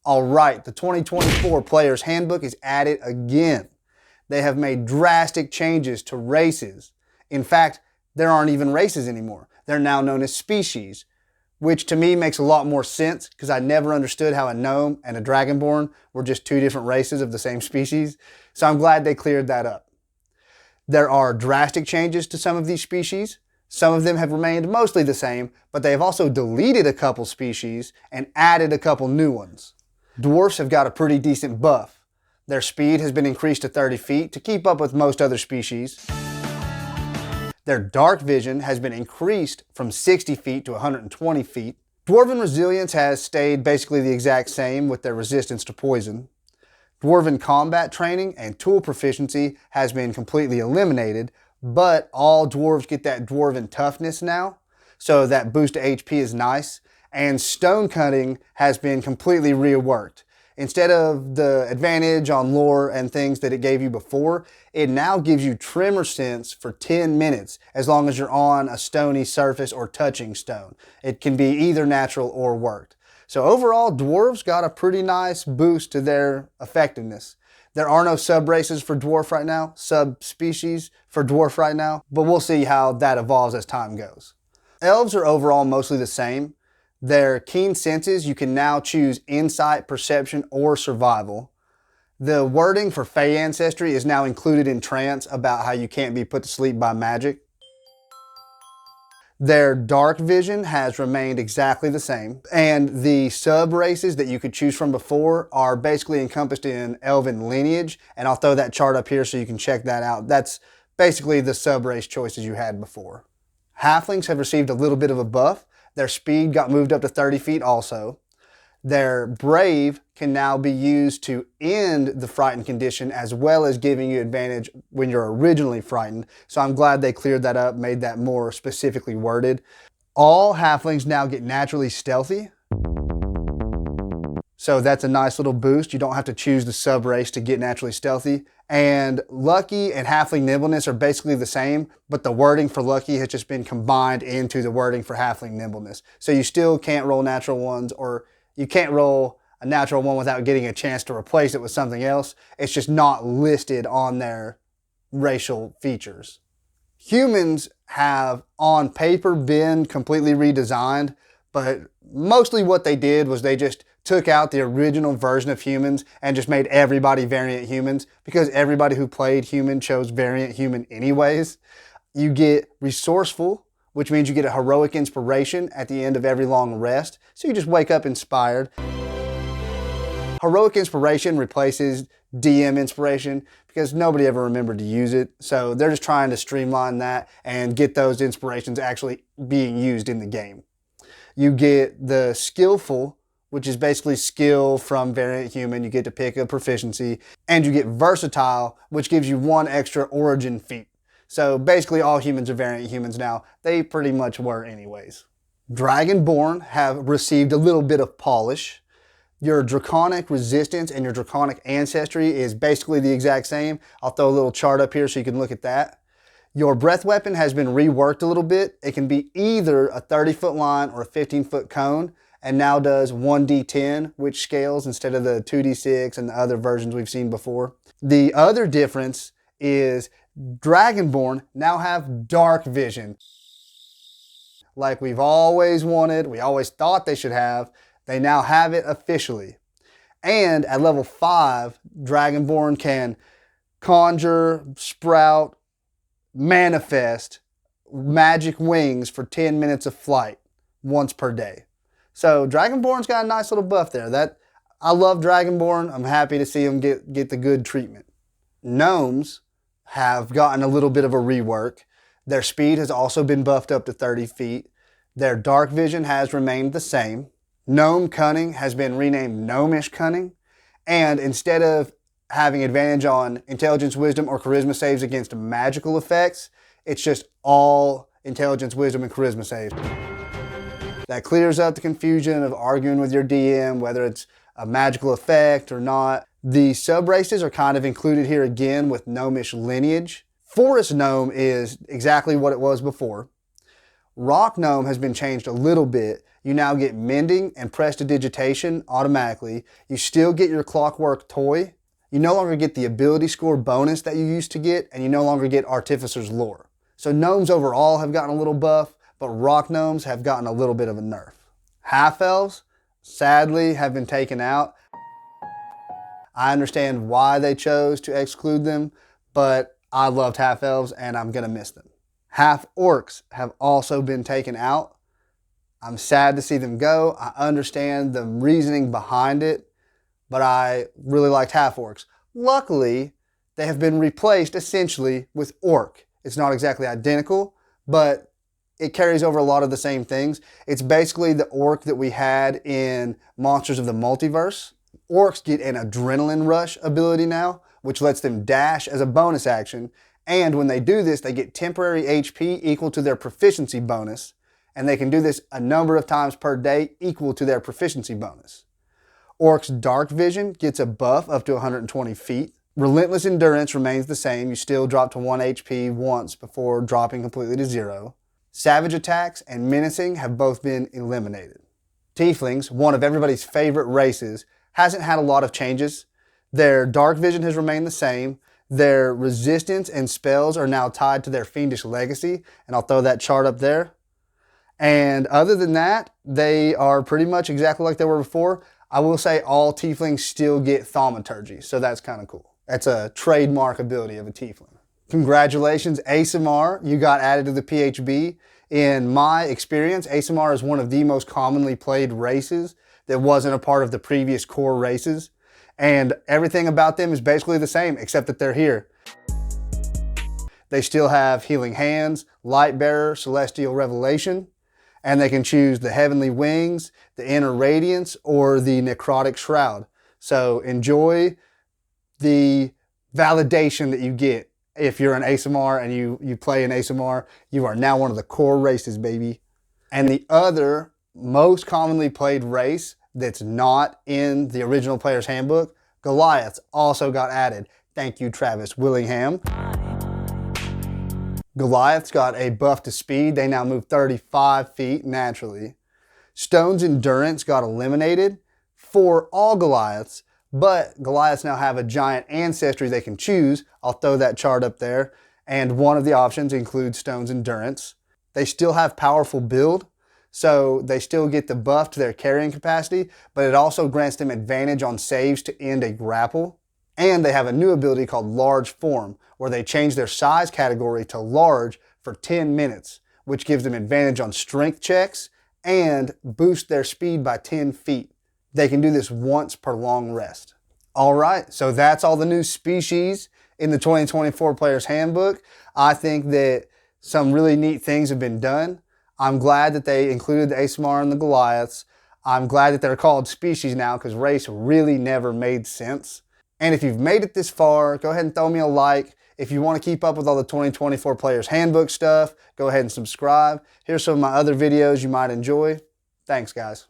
All right, the 2024 Player's Handbook is at it again. They have made drastic changes to races. In fact, there aren't even races anymore. They're now known as species, which to me makes a lot more sense because I never understood how a gnome and a dragonborn were just two different races of the same species. So I'm glad they cleared that up. There are drastic changes to some of these species. Some of them have remained mostly the same, but they have also deleted a couple species and added a couple new ones. Dwarfs have got a pretty decent buff. Their speed has been increased to 30 feet to keep up with most other species. Their dark vision has been increased from 60 feet to 120 feet. Dwarven resilience has stayed basically the exact same with their resistance to poison. Dwarven combat training and tool proficiency has been completely eliminated, but all dwarves get that dwarven toughness now, so that boost to HP is nice. And stone cutting has been completely reworked. Instead of the advantage on lore and things that it gave you before, it now gives you tremor sense for 10 minutes as long as you're on a stony surface or touching stone. It can be either natural or worked. So overall, dwarves got a pretty nice boost to their effectiveness. There are no sub-races for dwarf right now, subspecies for dwarf right now, but we'll see how that evolves as time goes. Elves are overall mostly the same. Their keen senses, you can now choose insight, perception, or survival. The wording for Fey ancestry is now included in trance about how you can't be put to sleep by magic. Their dark vision has remained exactly the same. And the sub-races that you could choose from before are basically encompassed in elven lineage. And I'll throw that chart up here so you can check that out. That's basically the sub-race choices you had before. Halflings have received a little bit of a buff. Their speed got moved up to 30 feet also. Their brave can now be used to end the frightened condition as well as giving you advantage when you're originally frightened. So I'm glad they cleared that up, made that more specifically worded. All halflings now get naturally stealthy. So that's a nice little boost. You don't have to choose the sub-race to get naturally stealthy. And lucky and halfling nimbleness are basically the same, but the wording for lucky has just been combined into the wording for halfling nimbleness. So you still can't roll natural ones, or you can't roll a natural one without getting a chance to replace it with something else. It's just not listed on their racial features. Humans have on paper been completely redesigned, but mostly what they did was they just took out the original version of humans and just made everybody variant humans because everybody who played human chose variant human anyways. You get resourceful, which means you get a heroic inspiration at the end of every long rest. So you just wake up inspired. Heroic inspiration replaces DM inspiration because nobody ever remembered to use it. So they're just trying to streamline that and get those inspirations actually being used in the game. You get the skillful, which is basically skill from variant human. You get to pick a proficiency. And you get versatile, which gives you one extra origin feat. So basically all humans are variant humans now. They pretty much were anyways. Dragonborn have received a little bit of polish. Your draconic resistance and your draconic ancestry is basically the exact same. I'll throw a little chart up here so you can look at that. Your breath weapon has been reworked a little bit. It can be either a 30-foot line or a 15-foot cone, and now does 1d10, which scales instead of the 2d6 and the other versions we've seen before. The other difference is Dragonborn now have dark vision. Like we've always wanted, we always thought they should have, they now have it officially. And at level 5, Dragonborn can conjure, sprout, manifest magic wings for 10 minutes of flight once per day. So Dragonborn's got a nice little buff there. I love Dragonborn. I'm happy to see them get the good treatment. Gnomes have gotten a little bit of a rework. Their speed has also been buffed up to 30 feet. Their dark vision has remained the same. Gnome cunning has been renamed gnomish cunning. And instead of having advantage on intelligence, wisdom, or charisma saves against magical effects, it's just all intelligence, wisdom, and charisma saves. That clears up the confusion of arguing with your DM, whether it's a magical effect or not. The sub-races are kind of included here again with gnomish lineage. Forest gnome is exactly what it was before. Rock gnome has been changed a little bit. you now get mending and prestidigitation automatically. You still get your clockwork toy. You no longer get the ability score bonus that you used to get, and you no longer get Artificer's Lore. So gnomes overall have gotten a little buff, but rock gnomes have gotten a little bit of a nerf. Half elves, sadly, have been taken out. I understand why they chose to exclude them, but I loved half elves and I'm gonna miss them. Half orcs have also been taken out. I'm sad to see them go. I understand the reasoning behind it, but I really liked half orcs. Luckily, they have been replaced essentially with orc. It's not exactly identical, but it carries over a lot of the same things. It's basically the orc that we had in Monsters of the Multiverse. Orcs get an adrenaline rush ability now, which lets them dash as a bonus action. And when they do this, they get temporary HP equal to their proficiency bonus. And they can do this a number of times per day equal to their proficiency bonus. Orc's dark vision gets a buff up to 120 feet. Relentless endurance remains the same. You still drop to 1 HP once before dropping completely to 0. Savage attacks and menacing have both been eliminated. Tieflings, one of everybody's favorite races, hasn't had a lot of changes. Their dark vision has remained the same. Their resistance and spells are now tied to their fiendish legacy, and I'll throw that chart up there. And other than that, they are pretty much exactly like they were before. I will say all tieflings still get thaumaturgy, so that's kind of cool. That's a trademark ability of a tiefling. Congratulations, ASMR, you got added to the PHB. In my experience, ASMR is one of the most commonly played races that wasn't a part of the previous core races. And everything about them is basically the same, except that they're here. They still have Healing Hands, Lightbearer, Celestial Revelation, and they can choose the Heavenly Wings, the Inner Radiance, or the Necrotic Shroud. So enjoy the validation that you get. If you're an ASMR and you play an ASMR, you are now one of the core races, baby. And the other most commonly played race that's not in the original player's handbook, Goliaths, also got added. Thank you, Travis Willingham. Goliaths got a buff to speed. They now move 35 feet naturally. Stone's endurance got eliminated for all Goliaths, but Goliaths now have a giant ancestry they can choose. I'll throw that chart up there. And one of the options includes Stone's endurance. They still have powerful build, so they still get the buff to their carrying capacity, but it also grants them advantage on saves to end a grapple. And they have a new ability called Large Form, where they change their size category to large for 10 minutes, which gives them advantage on strength checks and boost their speed by 10 feet. They can do this once per long rest. All right, so that's all the new species in the 2024 Player's Handbook. I think that some really neat things have been done. I'm glad that they included the ASMR and the Goliaths. I'm glad that they're called species now because race really never made sense. And if you've made it this far, go ahead and throw me a like. If you want to keep up with all the 2024 Player's Handbook stuff, go ahead and subscribe. Here's some of my other videos you might enjoy. Thanks, guys.